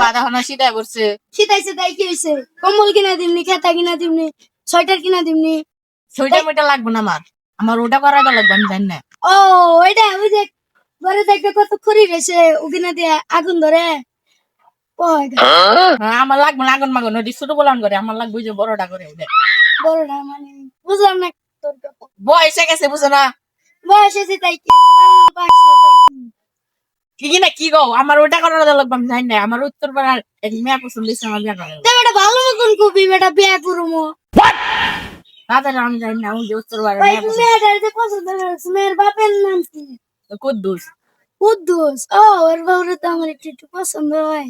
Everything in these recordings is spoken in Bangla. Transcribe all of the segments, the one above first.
মাথা খানা সিধা করছে। শীতাইছে তাই কি হয়েছে? কম্বল কিনা দিমনি, খেতা কিনা দিমনি, সোয়েটার কিনা দিমনি। সোয়েটার মোটা লাগবে না আমার ওটা করা লাগবে আমি জানি না। ও ওইটা ওই যে ঘরে থাকবে কত খড়ি রয়েছে ওখানে দিয়ে আগুন ধরে। আমার লাগবে না আগুন মাগুন, ওটি ছোট বলান করে, আমার লাগবে যে বড়টা করে ওটা। বড়টা মানে বুঝলাম না তোর কথা। বয়সে গেছে বুঝো না? বয়স হয়েছে তাই কি কি না কি গো, আমার ওটা করা লাগবে আমি জানি না। আমার উত্তর পাড়ার এক মেয়ে পছন্দ হয়েছে, আমার বিয়ে করা বেটা ভালো মতন কবি বেটা বিয়া করবো। তাদের আমি জানি না, ওই যে উত্তর পাড়ার ওই মেয়ে পছন্দ। মেয়েটার যে পছন্দ হয়েছে মেয়ের বাপের নাম কি? কুদ্দুস। কুদ্দুস। ও ওর বাবুরে তো আমার একটু একটু পছন্দ হয়।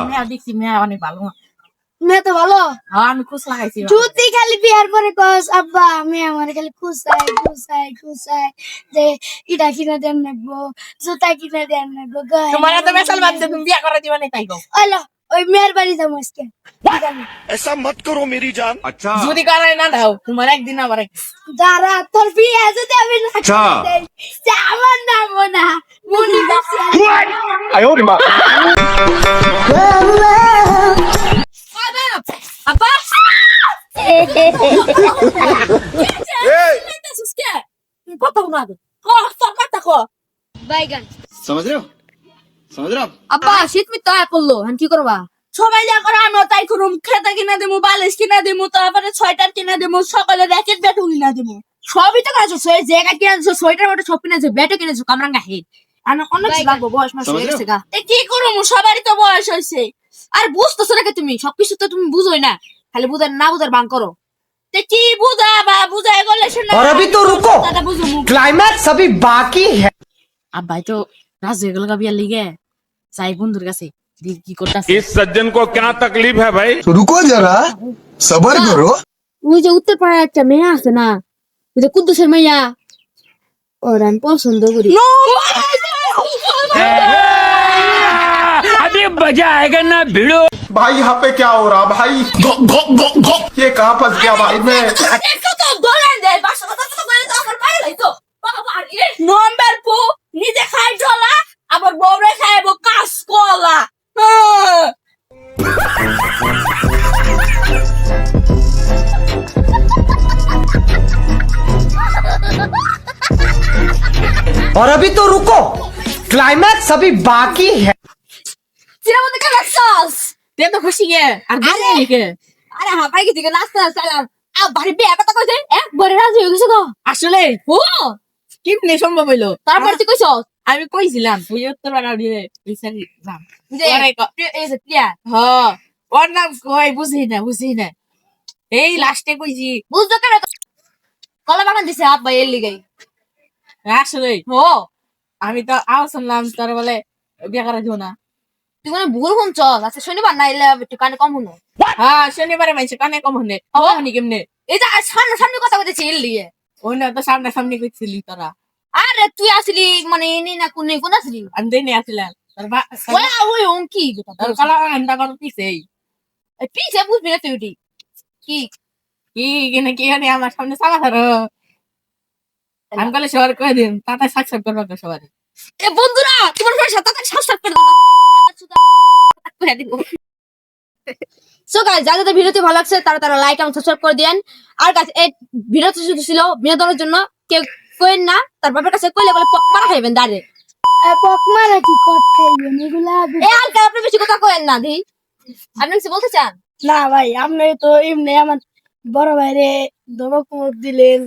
মেয়ে দেখছি, মেয়ে অনেক ভালো। মেয়ে তো ভালো। হ্যাঁ আমি খুশ লাগাইছি। তুই খালি বিয়ার পরে কস আব্বা আমি আমার খালি খুশাই যে ইটা কিনা দেন নাকবো, জুতা কিনা দেন নাকবো। তোমার তো মেশাল বাদছে, তুমি বিয়ে করা দিবা না তাই গো। আলো ওই মেয়ের বাড়ি যাবো আজকে। ऐसा मत करो मेरी जान। अच्छा যদি করাই না দাও তোমার একদিন আবার দাঁড়া তোর বিয়ে যদি আমি না দেই, সে আমার নামও না মনি গাছে। आयो रे माँ আপা কথা না কথা কো বাইগান समझ रहे हो आप? আব্বা শীত মিত করলো এখন কি করবা? সবাই যা করে আমিও তাই করুম। খেতা কিনা দেবো, বালিশ কিনা দেবো, তারপরে সোয়েটার কিনা দেবো, সকালে র্যাকেট ব্যাটও কিনা দেবো। সবই তো কাছে জ্যাকেট কিনেছো, সোয়েটার ওটা সব কিনেছো, ব্যাটও কিনেছো, কামরাঙ্গা হেড। আমার অনেক লাগবো, বয়স মাস হয়ে গেছে গা। কি করুম, সবারই তো বয়স হয়েছে। আর বুঝতেছো নাকি তুমি? সবকিছু তো তুমি বুঝোই না, খালি বুঝার না বুঝার বাং করো। কি বুঝা বা বুঝাই গেলে শোনা। और अभी तो रुको, क्लाइमैक्स अभी बाकी है। আব্বাই তো রাজি হয়ে গেল বিয়ার লিগে, যাই বন্ধুর কাছে কি করতেছে। इस सज्जन को क्या तकलीफ है भाई? रुको जरा सबर करो। ওই যে উত্তর পাড়ার একটা মেয়ে আছে না, ওই যে কুদ্দুসের মাইয়া, ওর আমি পছন্দ করি। अभी मजा आएगा ना भिड़ो। भाई यहाँ पे क्या हो रहा भाई? ये कहाँ फंस गया भाई मैं? নম্বর পু নিজে খাই ঢলা, আবার বউরে খাইবো কাজ কলা। और अभी तो रुको, क्लाइमैक्स अभी बाकी है। সিনেমা দেখে নাচছস তুই তো খুশি গে আর আরে গে আরে হ্যাঁ ভাই কি নাচতে চালাম আ বাড়ি বিয়ে কথা কইছে একবারে রাজি হয়ে গেছে গো আসলে ও কেমনে সম্ভব হইলো তারপর তুই কইছস আমি কইছিলাম তুই উত্তর বাড়া দিয়ে বিচারি যাম যে এই যে প্রিয়া হ্যাঁ ওর নাম কই বুঝি না এই লাস্টে কইছি বুঝতো কেন কলা বাগান দিছে আব্বা এর লিগাই আসলে ও আমি তো আও শুনলাম তোর বলে বিয়ে করা দিও না। তুই মানে ভুল শুনছ। আচ্ছা শনিবার না এলে একটু কানে কম শুনো। হ্যাঁ শনিবারে মাইছে কানে কম শুনে হনি কেমনে এই যে সামনে কথা বলতেছি এল দিয়ে ওই না তো সামনে কইছিলি তোরা। আরে তুই আসলি মানে এনে না কোন আসলি আমি দেনে আসলাম তোর ওই ওই অঙ্কি তোর কালা আন্ডা কর পিছেই পিছে বুঝবি না তুই ওটি কি কি জানি আমার সামনে সারা ধরো আমি কালে সবার কয়ে দিন তাতে সাকসেস করবো তো সবারই। এ বন্ধুরা তোমার সাথে সাবস্ক্রাইব করে দাও। সো গাইস যাদের ভিডিওটি ভালো লাগছে তারা লাইক এবং সাবস্ক্রাইব করে দেন। আর গাইস এই ভিডিওটি শুধু ছিল বিনোদনের জন্য, কেউ কইেন না তার বাবার কাছে কইলে বলে পক মারা খাইবেন দাঁড়ে পক মারা কি কট খাইবেন এগুলা? এই আর আপনি বেশি কথা কইেন না দি। আপনি কিছু বলতে চান? না ভাই আপনি তো এমনি আমার বড় ভাইরে ধমক দিলেন।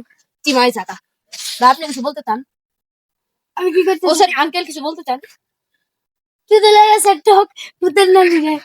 কি ভাই জাতা আপনি কিছু বলতে চান? আমি কি করতে? ও সরি আঙ্কেল কিছু বলতে চান? তুই তো লেগে সেট হোক পুতের না নিয়ে